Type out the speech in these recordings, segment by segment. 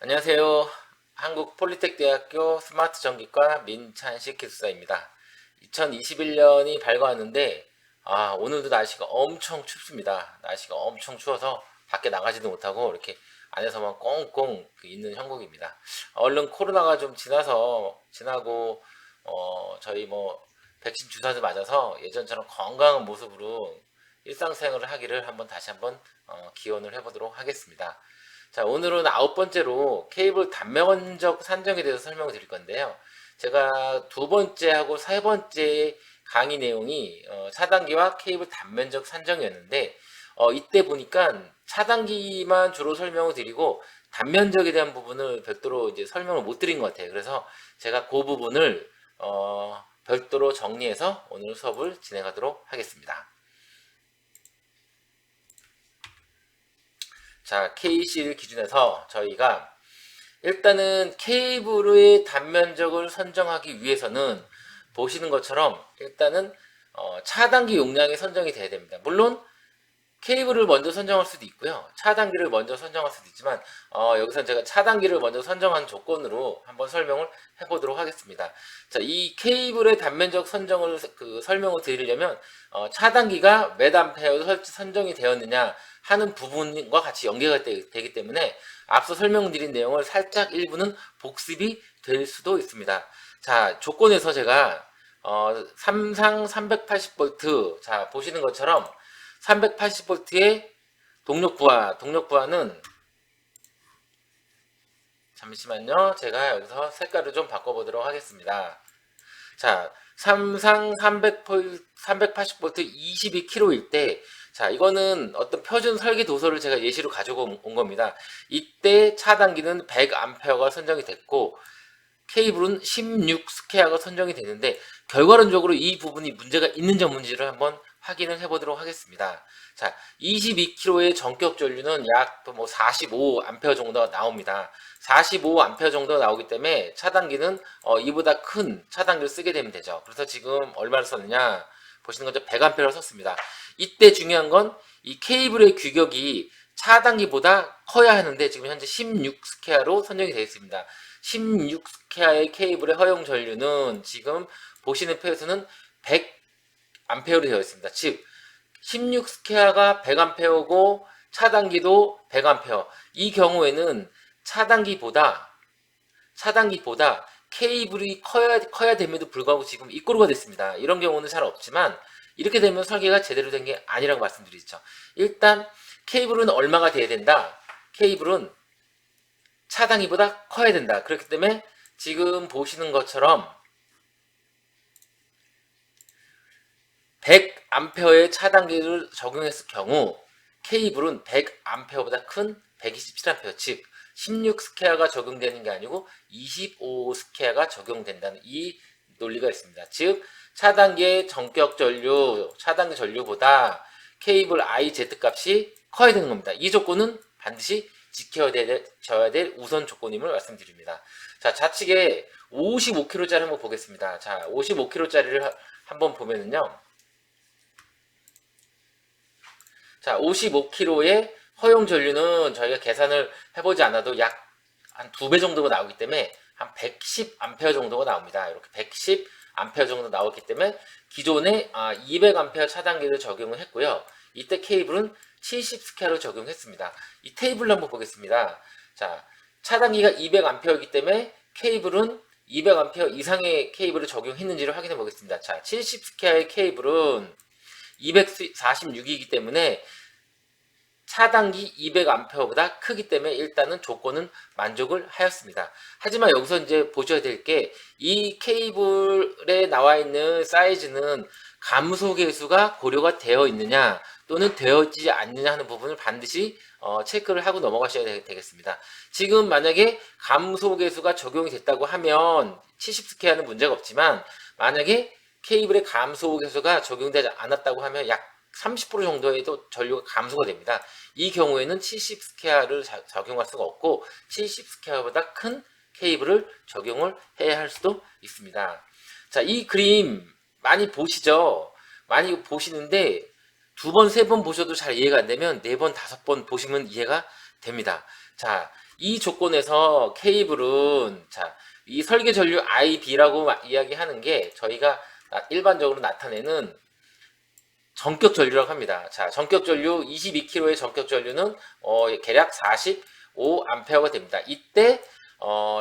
안녕하세요. 한국폴리텍대학교 스마트전기과 민찬식 기술사입니다. 2021년이 밝아왔는데 오늘도 날씨가 엄청 춥습니다. 날씨가 엄청 추워서 밖에 나가지도 못하고 이렇게 안에서만 꽁꽁 있는 형국입니다. 얼른 코로나가 좀 지나고 저희 백신 주사도 맞아서 예전처럼 건강한 모습으로 일상생활을 하기를 다시 한번 기원을 해보도록 하겠습니다. 자, 오늘은 아홉 번째로 케이블 단면적 산정에 대해서 설명을 드릴 건데요. 제가 두 번째하고 세 번째 강의 내용이 차단기와 케이블 단면적 산정이었는데 이때 보니까 차단기만 주로 설명을 드리고 단면적에 대한 부분을 별도로 이제 설명을 못 드린 것 같아요. 그래서 제가 그 부분을 별도로 정리해서 오늘 수업을 진행하도록 하겠습니다. 자, KC를 기준해서 저희가 일단은 케이블의 단면적을 선정하기 위해서는 보시는 것처럼 일단은 차단기 용량이 선정이 돼야 됩니다. 물론 케이블을 먼저 선정할 수도 있고요. 차단기를 먼저 선정할 수도 있지만 여기서 제가 차단기를 먼저 선정한 조건으로 한번 설명을 해보도록 하겠습니다. 자, 이 케이블의 단면적 선정을 설명을 드리려면 차단기가 몇 암페어로 선정이 되었느냐 하는 부분과 같이 연계가 되기 때문에 앞서 설명드린 내용을 살짝 일부는 복습이 될 수도 있습니다. 자, 조건에서 제가 삼상 380V 자 보시는 것처럼 380V의 동력 부하는 잠시만요. 제가 여기서 색깔을 좀 바꿔보도록 하겠습니다. 자, 삼상 380V 22kg일 때, 자, 이거는 어떤 표준 설계 도서를 제가 예시로 가지고 온 겁니다. 이때 차단기는 100A가 선정이 됐고, 케이블은 16스퀘어가 선정이 되는데, 결과론적으로 이 부분이 문제가 있는지 없는지를 한번 확인을 해보도록 하겠습니다. 자, 22kg의 전격 전류는 약 45A 정도가 나옵니다. 45A 정도 나오기 때문에 차단기는 이보다 큰 차단기를 쓰게 되면 되죠. 그래서 지금 얼마를 썼느냐 보시는 거죠. 100A를 썼습니다. 이때 중요한 건 이 케이블의 규격이 차단기보다 커야 하는데 지금 현재 16스퀘어로 선정이 되어 있습니다. 16스퀘어의 케이블의 허용 전류는 지금 보시는 표에서는 100A로 되어 있습니다. 즉 16스퀘어가 100A고 차단기도 100A. 이 경우에는 차단기보다 케이블이 커야 됨에도 불구하고 지금 이꼬르가 됐습니다. 이런 경우는 잘 없지만 이렇게 되면 설계가 제대로 된 게 아니라고 말씀드리죠. 일단 케이블은 얼마가 돼야 된다. 케이블은 차단기보다 커야 된다. 그렇기 때문에 지금 보시는 것처럼 100A의 차단기를 적용했을 경우 케이블은 100A보다 큰 127A, 즉 16스퀘어가 적용되는 게 아니고 25스퀘어가 적용된다는 이 논리가 있습니다. 즉 차단기의 전격 전류, 차단기 전류보다 케이블 IZ 값이 커야 되는 겁니다. 이 조건은 반드시 지켜져야 될 우선 조건임을 말씀드립니다. 자, 좌측에 55kg짜리 한번 보겠습니다. 자, 55kg짜리를 한번 보면은요. 자, 55kg의 허용 전류는 저희가 계산을 해보지 않아도 약 한 2배 정도가 나오기 때문에 한 110A 정도가 나옵니다. 이렇게 110A 정도 나왔기 때문에 기존에 200A 차단기를 적용을 했고요. 이때 케이블은 70스퀘어로 적용했습니다. 이 테이블을 한번 보겠습니다. 자, 차단기가 200A이기 때문에 케이블은 200A 이상의 케이블을 적용했는지를 확인해 보겠습니다. 자, 70스퀘어의 케이블은 246이기 때문에 차단기 200A보다 크기 때문에 일단은 조건은 만족을 하였습니다. 하지만 여기서 이제 보셔야 될 게 이 케이블에 나와 있는 사이즈는 감소 계수가 고려가 되어 있느냐 또는 되어지지 않느냐 하는 부분을 반드시 체크를 하고 넘어가셔야 되겠습니다. 지금 만약에 감소 계수가 적용이 됐다고 하면 70스퀘어는 문제가 없지만 만약에 케이블의 감소 계수가 적용되지 않았다고 하면 약 30% 정도에도 전류가 감소가 됩니다. 이 경우에는 70스퀘어를 적용할 수가 없고 70스퀘어보다 큰 케이블을 적용을 해야 할 수도 있습니다. 자, 이 그림 많이 보시죠? 많이 보시는데 두 번, 세 번 보셔도 잘 이해가 안 되면 네 번, 다섯 번 보시면 이해가 됩니다. 자, 이 조건에서 케이블은 이 설계 전류 IB라고 이야기하는 게 저희가 일반적으로 나타내는 전격 전류라고 합니다. 자, 전격 전류 22kg의 전격 전류는 계략 45A가 됩니다. 이때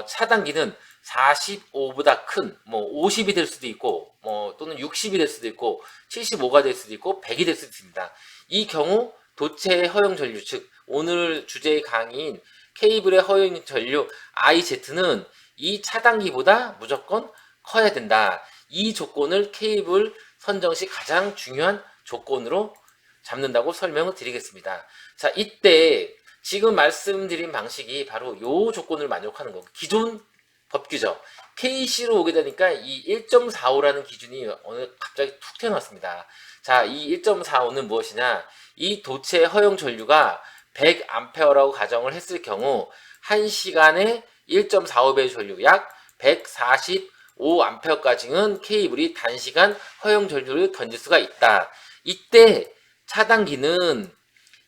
차단기는 45보다 큰, 50이 될 수도 있고, 또는 60이 될 수도 있고, 75가 될 수도 있고, 100이 될 수도 있습니다. 이 경우 도체 허용 전류, 즉 오늘 주제의 강의인 케이블의 허용 전류 IZ는 이 차단기보다 무조건 커야 된다. 이 조건을 케이블 선정 시 가장 중요한 조건으로 잡는다고 설명을 드리겠습니다. 자, 이때 지금 말씀드린 방식이 바로 이 조건을 만족하는 거고, 기존 법규죠. KC로 오게 되니까 이 1.45라는 기준이 오늘 갑자기 툭 튀어나왔습니다. 자, 이 1.45는 무엇이냐? 이 도체 허용 전류가 100A라고 가정을 했을 경우 1시간에 1.45배의 전류, 약 145A까지는 케이블이 단시간 허용 전류를 던질 수가 있다. 이때 차단기는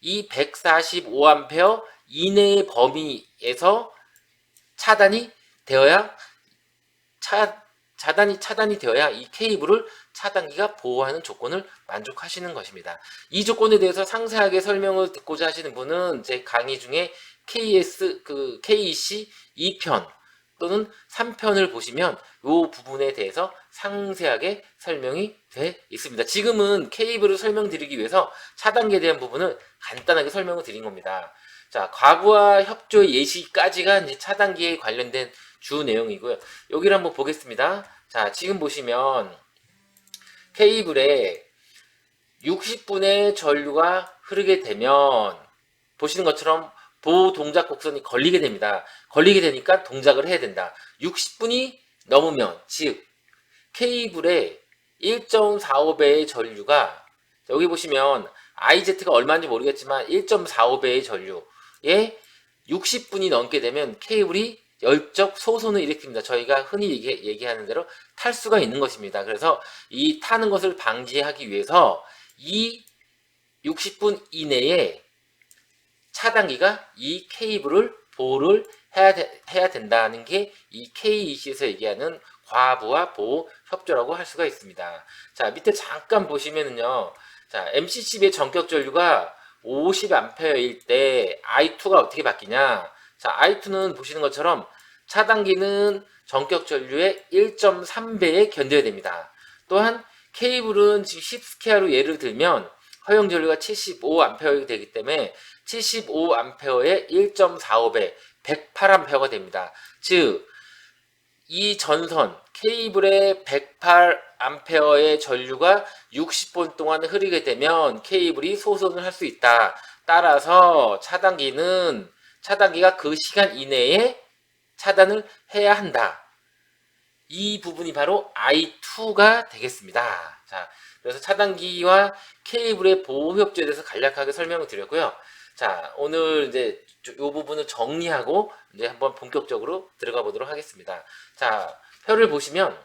이 145A 이내의 범위에서 차단이 되어야 차단이 되어야 이 케이블을 차단기가 보호하는 조건을 만족하시는 것입니다. 이 조건에 대해서 상세하게 설명을 듣고자 하시는 분은 제 강의 중에 KEC 2편 또는 3편을 보시면 이 부분에 대해서 상세하게 설명이 돼 있습니다. 지금은 케이블을 설명드리기 위해서 차단기에 대한 부분을 간단하게 설명을 드린 겁니다. 자, 과부하 협조 예시까지가 이제 차단기에 관련된 주 내용이고요. 여기를 한번 보겠습니다. 자, 지금 보시면 케이블에 60분의 전류가 흐르게 되면 보시는 것처럼 보호 동작 곡선이 걸리게 됩니다. 걸리게 되니까 동작을 해야 된다. 60분이 넘으면, 즉 케이블에 1.45배의 전류가, 여기 보시면 IZ가 얼마인지 모르겠지만 1.45배의 전류에 60분이 넘게 되면 케이블이 열적 소손을 일으킵니다. 저희가 흔히 얘기하는 대로 탈 수가 있는 것입니다. 그래서 이 타는 것을 방지하기 위해서 이 60분 이내에 차단기가 이 케이블을 보호를 해야 된다는 게 이 KEC에서 얘기하는 과부하 보호 협조라고 할 수가 있습니다. 자, 밑에 잠깐 보시면은요. 자, MCCB의 전격 전류가 50A일 때 I2가 어떻게 바뀌냐? 자, I2는 보시는 것처럼 차단기는 전격 전류의 1.3배에 견뎌야 됩니다. 또한 케이블은 지금 10스퀘어로 예를 들면 허용 전류가 75A가 되기 때문에 75A의 1.45배, 108A가 됩니다. 즉, 이 전선, 케이블의 108A의 전류가 60분 동안 흐르게 되면 케이블이 소손을 할 수 있다. 따라서 차단기가 그 시간 이내에 차단을 해야 한다. 이 부분이 바로 I2가 되겠습니다. 자, 그래서 차단기와 케이블의 보호 협조에 대해서 간략하게 설명을 드렸고요. 자, 오늘 이제 이 부분을 정리하고 이제 한번 본격적으로 들어가 보도록 하겠습니다. 자, 표를 보시면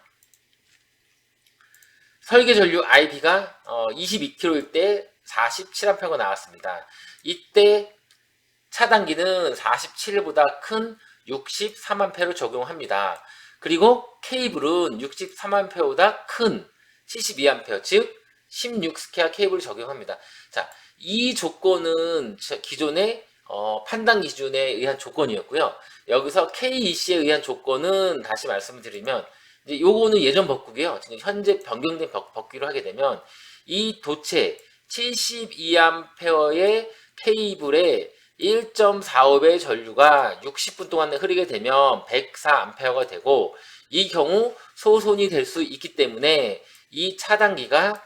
설계 전류 IB가 22kg일 때 47A가 나왔습니다. 이때 차단기는 47보다 큰 63A를 적용합니다. 그리고 케이블은 63A보다 큰 72A, 즉 16스퀘어 케이블을 적용합니다. 자, 이 조건은 기존의 판단 기준에 의한 조건이었고요. 여기서 KEC에 의한 조건은 다시 말씀을 드리면 이제 요거는 예전 법규고요. 지금 현재 변경된 법규로 하게 되면 이 도체 72A의 케이블에 1.45배 전류가 60분 동안 흐르게 되면 104A가 되고, 이 경우 소손이 될 수 있기 때문에 이 차단기가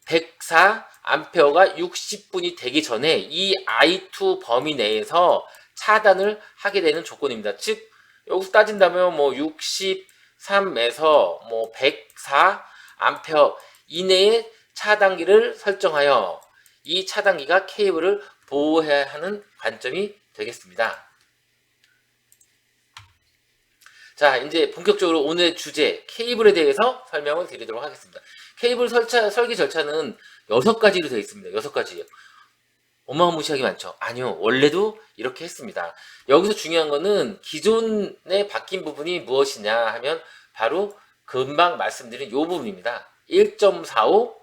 104A가 60분이 되기 전에 이 I2 범위 내에서 차단을 하게 되는 조건입니다. 즉, 여기서 따진다면 63에서 104A 이내의 차단기를 설정하여 이 차단기가 케이블을 보호해야 하는 관점이 되겠습니다. 자, 이제 본격적으로 오늘의 주제 케이블에 대해서 설명을 드리도록 하겠습니다. 케이블 설계 절차는 6가지로 되어 있습니다. 6가지요. 어마무시하게 많죠. 아니요. 원래도 이렇게 했습니다. 여기서 중요한 거는 기존에 바뀐 부분이 무엇이냐 하면 바로 금방 말씀드린 이 부분입니다. 1.45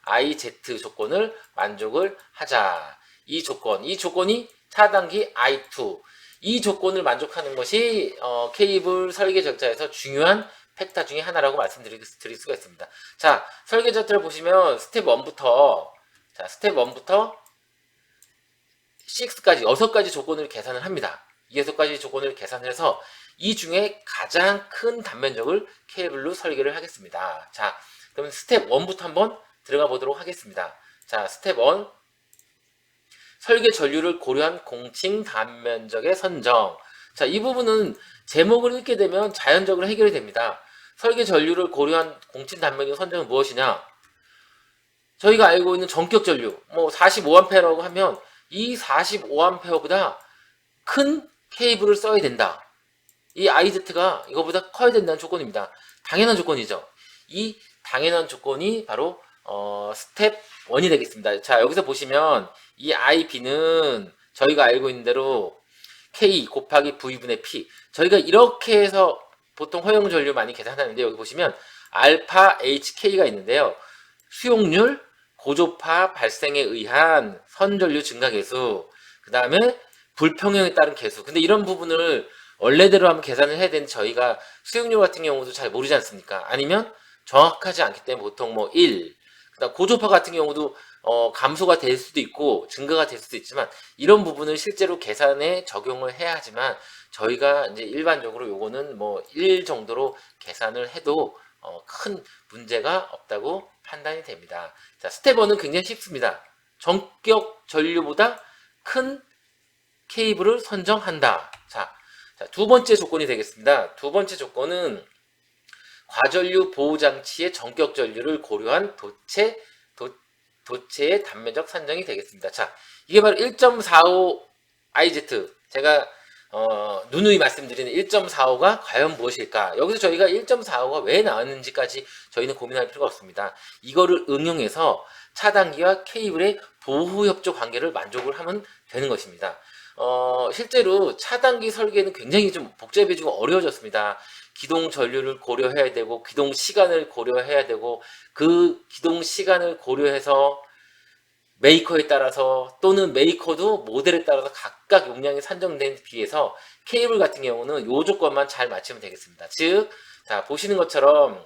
IZ 조건을 만족을 하자. 이 조건이 차단기 I2. 이 조건을 만족하는 것이 케이블 설계 절차에서 중요한 팩터 중에 하나라고 말씀드릴 수가 있습니다. 자, 설계 절차를 보시면 스텝 1부터 6까지 6가지 조건을 계산을 합니다. 이 6가지 조건을 계산을 해서 이 중에 가장 큰 단면적을 케이블로 설계를 하겠습니다. 자, 그러면 스텝 1부터 한번 들어가 보도록 하겠습니다. 자, 스텝 1 설계 전류를 고려한 공칭 단면적의 선정. 자, 이 부분은 제목을 읽게 되면 자연적으로 해결이 됩니다. 설계 전류를 고려한 공칭 단면적 선정은 무엇이냐? 저희가 알고 있는 전격 전류, 45A라고 하면 이 45A보다 큰 케이블을 써야 된다. 이 IZ가 이거보다 커야 된다는 조건입니다. 당연한 조건이죠. 이 당연한 조건이 바로 스텝 1이 되겠습니다. 자, 여기서 보시면 이 IB는 저희가 알고 있는 대로 K 곱하기 V분의 P. 저희가 이렇게 해서 보통 허용 전류 많이 계산하는데 여기 보시면 알파 HK가 있는데요. 수용률, 고조파 발생에 의한 선전류 증가 계수, 그 다음에 불평형에 따른 계수. 근데 이런 부분을 원래대로 한번 계산을 해야 되는 저희가 수용률 같은 경우도 잘 모르지 않습니까? 아니면 정확하지 않기 때문에 보통 1, 그다음 고조파 같은 경우도 감소가 될 수도 있고 증가가 될 수도 있지만 이런 부분을 실제로 계산에 적용을 해야 하지만 저희가 이제 일반적으로 요거는 1 정도로 계산을 해도 큰 문제가 없다고 판단이 됩니다. 자, 스텝 1은 굉장히 쉽습니다. 전격 전류보다 큰 케이블을 선정한다. 자, 두 번째 조건이 되겠습니다. 두 번째 조건은 과전류 보호장치의 전격 전류를 고려한 도체의 단면적 산정이 되겠습니다. 자, 이게 바로 1.45 IZ. 제가 누누이 말씀드리는 1.45가 과연 무엇일까? 여기서 저희가 1.45가 왜 나왔는지까지 저희는 고민할 필요가 없습니다. 이거를 응용해서 차단기와 케이블의 보호협조 관계를 만족을 하면 되는 것입니다. 실제로 차단기 설계는 굉장히 좀 복잡해지고 어려워졌습니다. 기동 전류를 고려해야 되고 기동 시간을 고려해야 되고 그 기동 시간을 고려해서 메이커에 따라서 또는 메이커도 모델에 따라서 각각 용량이 산정된 비해서 케이블 같은 경우는 이 조건만 잘 맞추면 되겠습니다. 즉, 자, 보시는 것처럼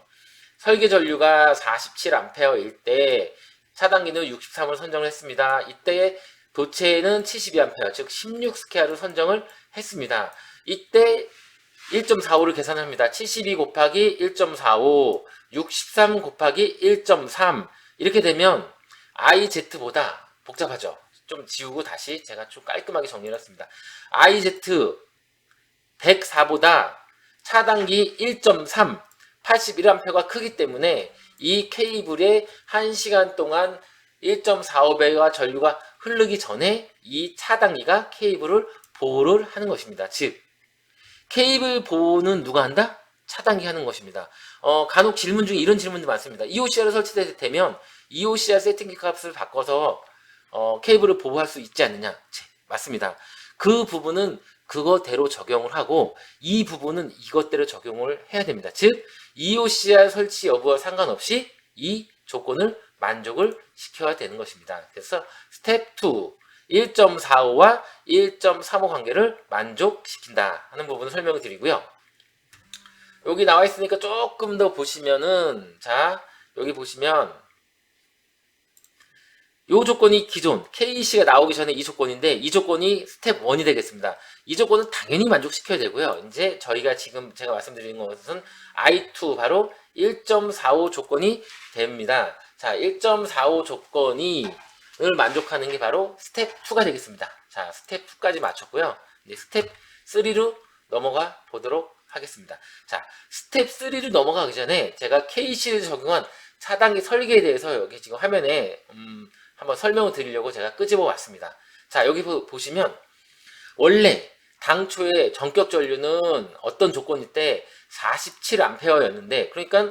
설계 전류가 47A일 때 차단기는 63을 선정을 했습니다. 이때 도체는 72A, 즉 16스퀘어를 선정을 했습니다. 이때 1.45를 계산합니다. 72 곱하기 1.45, 63 곱하기 1.3 이렇게 되면 IZ보다 복잡하죠. 좀 지우고 다시 제가 좀 깔끔하게 정리를 했습니다. IZ 104보다 차단기 1.3, 81A가 크기 때문에 이 케이블에 1시간 동안 1.45배가 전류가 흐르기 전에 이 차단기가 케이블을 보호를 하는 것입니다. 즉, 케이블 보호는 누가 한다? 차단기 하는 것입니다. 간혹 질문 중에 이런 질문도 많습니다. EOCR을 설치되면 EOCR 세팅기 값을 바꿔서 케이블을 보호할 수 있지 않느냐? 맞습니다. 그 부분은 그거대로 적용을 하고 이 부분은 이것대로 적용을 해야 됩니다. 즉, EOCR 설치 여부와 상관없이 이 조건을 만족을 시켜야 되는 것입니다. 그래서 스텝 2, 1.45와 1.35 관계를 만족시킨다 하는 부분을 설명을 드리고요. 여기 나와 있으니까 조금 더 보시면은, 자, 여기 보시면 이 조건이 기존 KEC가 나오기 전에 이 조건인데 이 조건이 스텝 1이 되겠습니다. 이 조건은 당연히 만족시켜야 되고요. 이제 저희가 지금 제가 말씀드리는 것은 I2 바로 1.45 조건이 됩니다. 자, 1.45 조건을 만족하는 게 바로 스텝 2가 되겠습니다. 자, 스텝 2까지 마쳤고요. 이제 스텝 3로 넘어가 보도록 하겠습니다. 자, 스텝 3를 넘어가기 전에 제가 KEC를 적용한 차단기 설계에 대해서 여기 지금 화면에 한번 설명을 드리려고 제가 끄집어 왔습니다. 자, 여기 보시면 원래 당초에 전격 전류는 어떤 조건일 때 47A였는데 그러니까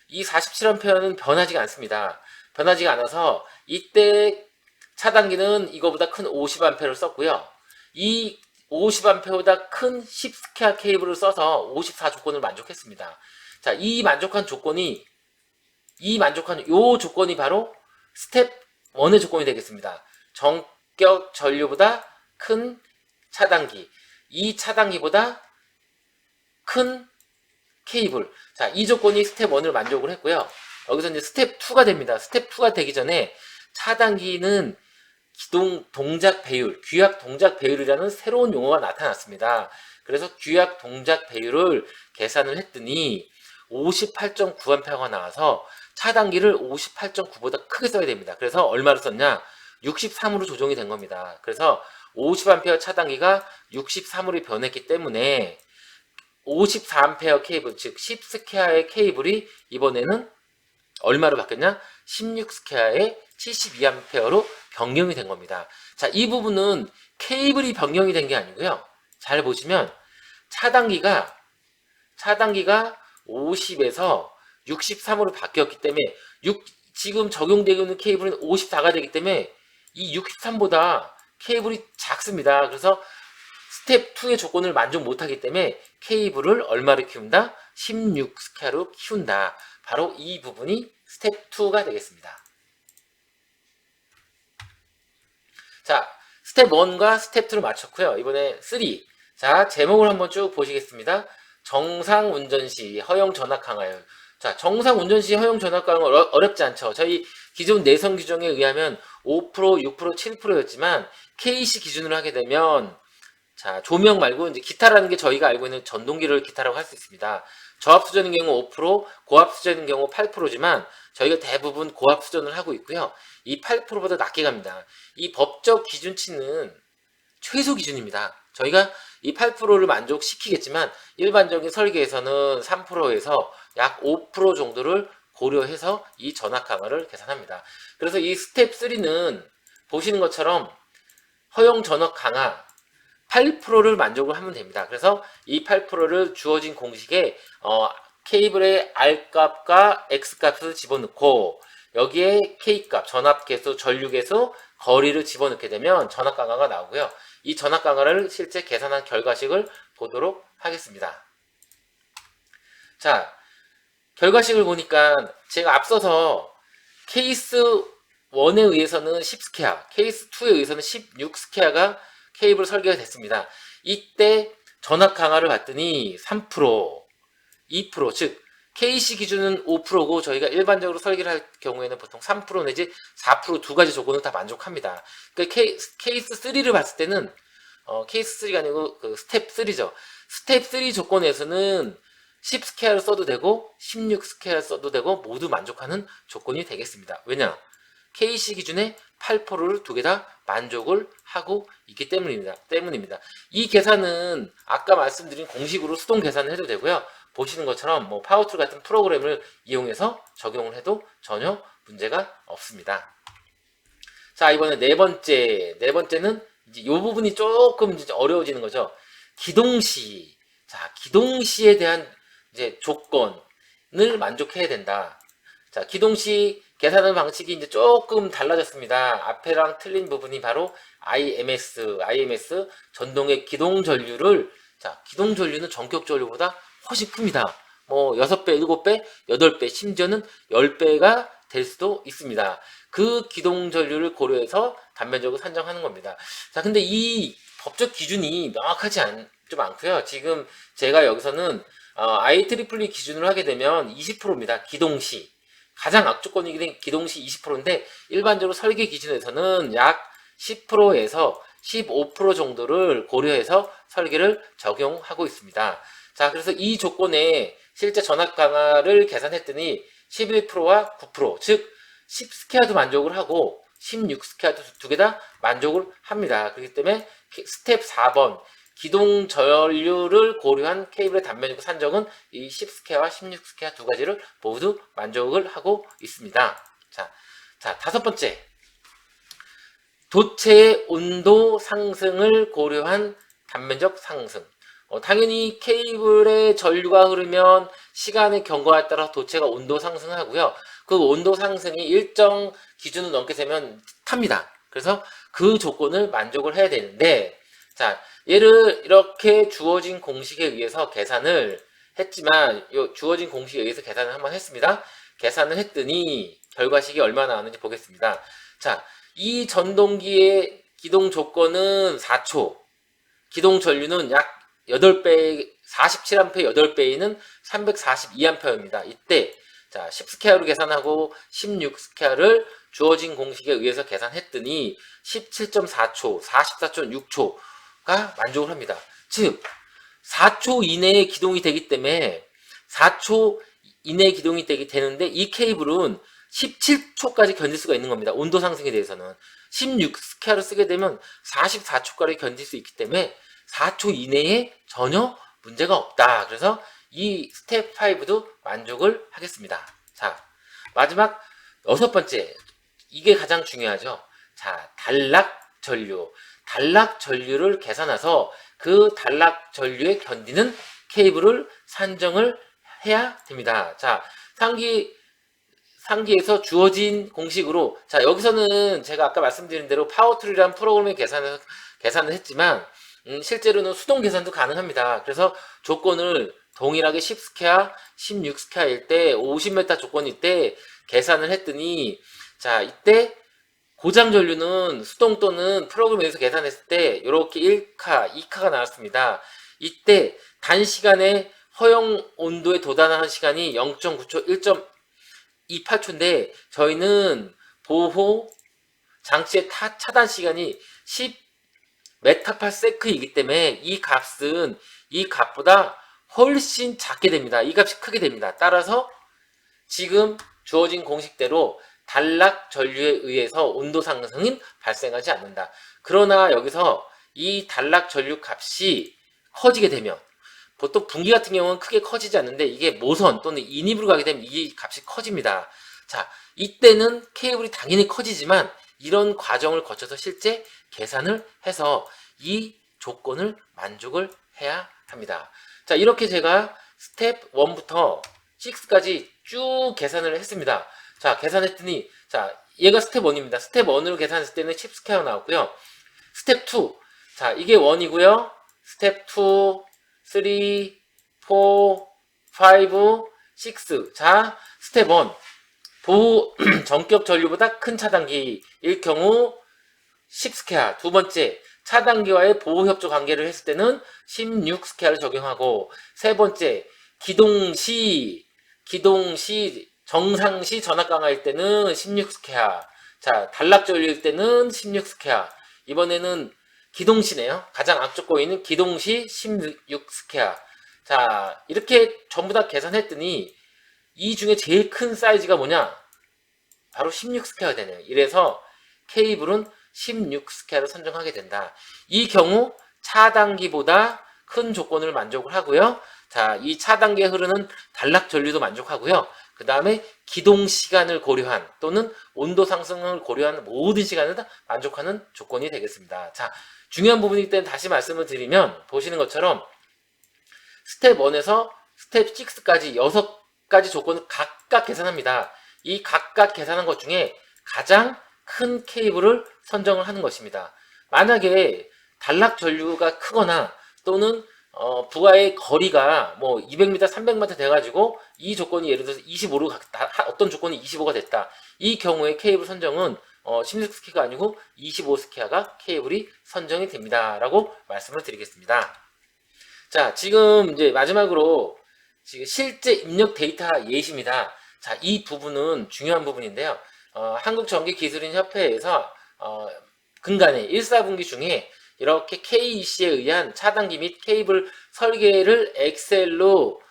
이 47A는 변하지가 않습니다. 변하지가 않아서 이때 차단기는 이거보다 큰 50A를 썼고요. 이 50A보다 큰 10스퀘어 케이블을 써서 54조건을 만족했습니다. 자, 이 만족한 요 조건이 바로 스텝 1의 조건이 되겠습니다. 전격 전류보다 큰 차단기, 이 차단기보다 큰 케이블. 자, 이 조건이 스텝 1을 만족을 했고요. 여기서 이제 스텝 2가 됩니다. 스텝 2가 되기 전에 차단기는 기동 동작 배율, 규약 동작 배율이라는 새로운 용어가 나타났습니다. 그래서 규약 동작 배율을 계산을 했더니 58.9A가 나와서 차단기를 58.9보다 크게 써야 됩니다. 그래서 얼마로 썼냐? 63으로 조정이 된 겁니다. 그래서 50A 차단기가 63으로 변했기 때문에 54A 케이블, 즉 10스퀘어의 케이블이 이번에는 얼마로 바뀌었냐? 16스퀘어의 72A로 변경이 된 겁니다. 자, 이 부분은 케이블이 변경이 된 게 아니고요. 잘 보시면 차단기가 50에서 63으로 바뀌었기 때문에 지금 적용되고 있는 케이블은 54가 되기 때문에 이 63보다 케이블이 작습니다. 그래서 스텝 2의 조건을 만족 못하기 때문에 케이블을 얼마로 키운다? 16스퀘어로 키운다. 바로 이 부분이 스텝 2가 되겠습니다. 자, 스텝 1과 스텝 2를 마쳤고요. 이번에 3. 자, 제목을 한번 쭉 보시겠습니다. 정상 운전 시 허용 전압 강화율. 자, 정상 운전 시 허용 전압 강화율 어렵지 않죠. 저희 기존 내선 규정에 의하면 5%, 6%, 7%였지만 KC 기준으로 하게 되면 자, 조명 말고 이제 기타라는 게 저희가 알고 있는 전동기를 기타라고 할 수 있습니다. 저압 수전인 경우 5%, 고압 수전인 경우 8%지만 저희가 대부분 고압 수전을 하고 있고요. 이 8%보다 낮게 갑니다. 이 법적 기준치는 최소 기준입니다. 저희가 이 8%를 만족시키겠지만 일반적인 설계에서는 3%에서 약 5% 정도를 고려해서 이 전압 강화를 계산합니다. 그래서 이 스텝 3는 보시는 것처럼 허용 전압 강화 8%를 만족을 하면 됩니다. 그래서 이 8%를 주어진 공식에 케이블의 R값과 X값을 집어넣고 여기에 K값, 전압계수, 전류계수, 거리를 집어넣게 되면 전압 강화가 나오고요. 이 전압 강화를 실제 계산한 결과식을 보도록 하겠습니다. 자, 결과식을 보니까 제가 앞서서 케이스 1에 의해서는 10스퀘어, 케이스 2에 의해서는 16스퀘어가 케이블 설계가 됐습니다. 이때 전압 강화를 봤더니 3%, 2%, 즉 KC 기준은 5%고 저희가 일반적으로 설계를 할 경우에는 보통 3% 내지 4% 두 가지 조건을 다 만족합니다. 그러니까 케이스 3를 봤을 때는 케이스 3가 아니고 그 스텝 3죠. 스텝 3 조건에서는 10스퀘어를 써도 되고 16스퀘어를 써도 되고 모두 만족하는 조건이 되겠습니다. 왜냐? KC 기준에 8%를 두 개 다 만족을 하고 있기 때문입니다. 이 계산은 아까 말씀드린 공식으로 수동 계산을 해도 되고요. 보시는 것처럼 뭐 파워툴 같은 프로그램을 이용해서 적용을 해도 전혀 문제가 없습니다. 자, 이번에 네 번째는 이제 이 부분이 조금 이제 어려워지는 거죠. 기동시. 자, 기동시에 대한 이제 조건을 만족해야 된다. 자, 기동시 계산하는 방식이 이제 조금 달라졌습니다. 앞에랑 틀린 부분이 바로 IMS 전동의 기동 전류를, 자, 기동 전류는 전격 전류보다 훨씬 큽니다. 뭐 6배, 7배, 8배, 심지어는 10배가 될 수도 있습니다. 그 기동 전류를 고려해서 단면적으로 산정하는 겁니다. 자, 근데 이 법적 기준이 명확하지 좀 않고요. 지금 제가 여기서는 IEEE 기준으로 하게 되면 20%입니다. 기동시. 가장 악조건이 기동시 20%인데 일반적으로 설계 기준에서는 약 10%에서 15% 정도를 고려해서 설계를 적용하고 있습니다. 자, 그래서 이 조건에 실제 전압 강화를 계산했더니 11%와 9%, 즉 10스퀘어도 만족을 하고 16스퀘어도 두 개 다 만족을 합니다. 그렇기 때문에 스텝 4번 기동 전류를 고려한 케이블의 단면적 산정은 이 10스퀘어와 16스퀘어 두 가지를 모두 만족을 하고 있습니다. 자, 다섯 번째. 도체의 온도 상승을 고려한 단면적 상승. 당연히 케이블에 전류가 흐르면 시간의 경과에 따라 도체가 온도 상승하고요. 그 온도 상승이 일정 기준을 넘게 되면 탑니다. 그래서 그 조건을 만족을 해야 되는데, 자, 얘를 이렇게 주어진 공식에 의해서 계산을 했지만, 요 주어진 공식에 의해서 계산을 한번 했습니다. 계산을 했더니 결과식이 얼마나 나왔는지 보겠습니다. 자, 이 전동기의 기동 조건은 4초, 기동 전류는 약 8배, 47A 8배이는 342A입니다. 이때 자 10스퀘어로 계산하고 16스퀘어를 주어진 공식에 의해서 계산했더니 17.4초, 44.6초가 만족을 합니다. 즉 4초 이내에 기동이 되기 때문에 4초 이내에 기동이 되는데 이 케이블은 17초까지 견딜 수가 있는 겁니다. 온도 상승에 대해서는 16스퀘어를 쓰게 되면 44초까지 견딜 수 있기 때문에 4초 이내에 전혀 문제가 없다. 그래서 이 스텝 5도 만족을 하겠습니다. 자, 마지막 6번째. 이게 가장 중요하죠. 자, 단락 전류. 단락 전류를 계산해서 그 단락 전류에 견디는 케이블을 산정을 해야 됩니다. 자, 상기에서 주어진 공식으로, 자, 여기서는 제가 아까 말씀드린 대로 파워툴이라는 프로그램을 계산을 했지만, 실제로는 수동 계산도 가능합니다. 그래서 조건을 동일하게 10스퀘어, 16스퀘어일 때, 50m 조건일 때 계산을 했더니, 자, 이때 고장 전류는 수동 또는 프로그램에서 계산했을 때 이렇게 1카, 2카가 나왔습니다. 이때 단시간에 허용 온도에 도달하는 시간이 0.9초, 1.28초인데 저희는 보호 장치의 차단 시간이 10mPs이기 때문에 이 값은 이 값보다 훨씬 작게 됩니다. 이 값이 크게 됩니다. 따라서 지금 주어진 공식대로 단락 전류에 의해서 온도 상승은 발생하지 않는다. 그러나 여기서 이 단락 전류 값이 커지게 되면, 보통 분기 같은 경우는 크게 커지지 않는데 이게 모선 또는 인입으로 가게 되면 이 값이 커집니다. 자, 이때는 케이블이 당연히 커지지만 이런 과정을 거쳐서 실제 계산을 해서 이 조건을 만족을 해야 합니다. 자, 이렇게 제가 스텝 1부터 6까지 쭉 계산을 했습니다. 자, 계산했더니, 자, 얘가 스텝 1입니다. 스텝 1으로 계산했을 때는 10스퀘어 나왔고요. 스텝 2, 자, 이게 1이고요. 스텝 2, 3, 4, 5, 6. 자, 스텝 1. 전격 전류보다 큰 차단기일 경우 10스퀘어. 두 번째, 차단기와의 보호협조 관계를 했을 때는 16스퀘어를 적용하고, 세 번째, 기동시 정상시 전압 강화일 때는 16스퀘어. 자, 단락 전류일 때는 16스퀘어. 이번에는 기동시네요. 가장 앞쪽고 있는 기동시 16스퀘어. 자, 이렇게 전부 다 계산했더니 이 중에 제일 큰 사이즈가 뭐냐? 바로 16스퀘어가 되네요. 이래서 케이블은 16스퀘어를 선정하게 된다. 이 경우 차단기보다 큰 조건을 만족을 하고요. 자, 이 차단기에 흐르는 단락 전류도 만족하고요. 그 다음에 기동 시간을 고려한 또는 온도 상승을 고려한 모든 시간을 다 만족하는 조건이 되겠습니다. 자, 중요한 부분이기 때문에 다시 말씀을 드리면 보시는 것처럼 스텝 1에서 스텝 6까지 6가지 조건을 각각 계산합니다. 이 각각 계산한 것 중에 가장 큰 케이블을 선정을 하는 것입니다. 만약에 단락 전류가 크거나 또는 부하의 거리가 뭐 200m, 300m 돼가지고 이 조건이 예를 들어서 25로 갔다, 어떤 조건이 25가 됐다. 이 경우에 케이블 선정은 16스퀘어가 아니고 25스퀘어가 케이블이 선정이 됩니다. 라고 말씀을 드리겠습니다. 자, 지금 이제 마지막으로 지금 실제 입력 데이터 예시입니다. 자, 이 부분은 중요한 부분인데요. 한국전기기술인협회에서 근간에 1, 4분기 중에 이렇게 KEC에 의한 차단기 및 케이블 설계를 엑셀로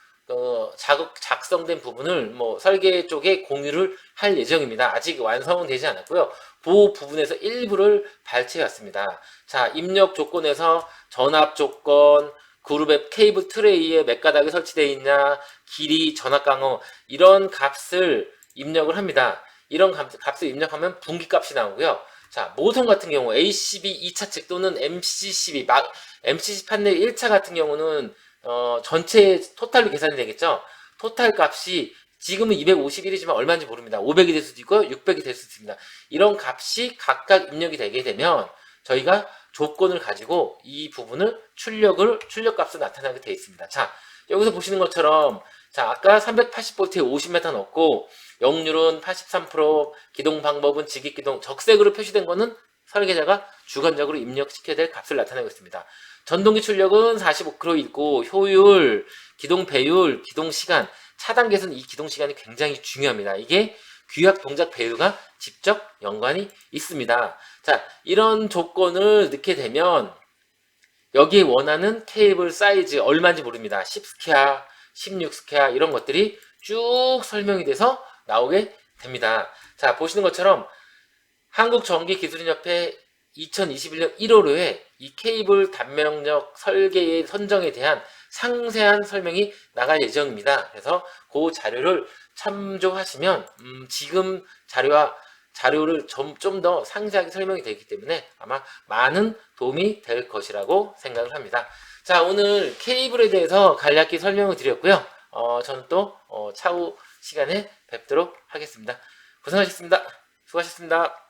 작성된 부분을 뭐 설계 쪽에 공유를 할 예정입니다. 아직 완성은 되지 않았고요. 그 부분에서 일부를 발췌해 왔습니다. 자, 입력 조건에서 전압 조건, 그룹의 케이블 트레이에 몇 가닥이 설치되어 있냐, 길이, 전압 강호 이런 값을 입력을 합니다. 이런 값을 입력하면 분기 값이 나오고요. 자, 모성 같은 경우 ACB 2차측 또는 MCCB, MCC 판넬 1차 같은 경우는 전체 토탈로 계산이 되겠죠. 토탈 값이 지금은 251이지만 얼마인지 모릅니다. 500이 될 수도 있고 600이 될 수도 있습니다. 이런 값이 각각 입력이 되게 되면 저희가 조건을 가지고 이 부분을 출력값을 나타나게 되어 있습니다. 자, 여기서 보시는 것처럼 자, 아까 380V에 50m 넣었고 역률은 83%, 기동 방법은 직입기동, 적색으로 표시된 거는 설계자가 주관적으로 입력시켜야 될 값을 나타내고 있습니다. 전동기 출력은 45km 있고 효율, 기동 배율, 기동 시간, 차단계에서는 이 기동 시간이 굉장히 중요합니다. 이게 규약 동작 배율과 직접 연관이 있습니다. 자, 이런 조건을 넣게 되면 여기에 원하는 케이블 사이즈 얼마인지 모릅니다. 10스퀘어, 16스퀘어 이런 것들이 쭉 설명이 돼서 나오게 됩니다. 자, 보시는 것처럼 한국전기기술인협회 2021년 1월호에 이 케이블 단면적 설계의 선정에 대한 상세한 설명이 나갈 예정입니다. 그래서 그 자료를 참조하시면 지금 자료를 좀 더 상세하게 설명이 되기 때문에 아마 많은 도움이 될 것이라고 생각을 합니다. 자, 오늘 케이블에 대해서 간략히 설명을 드렸고요. 저는 또 차후 시간에 뵙도록 하겠습니다. 고생하셨습니다. 수고하셨습니다.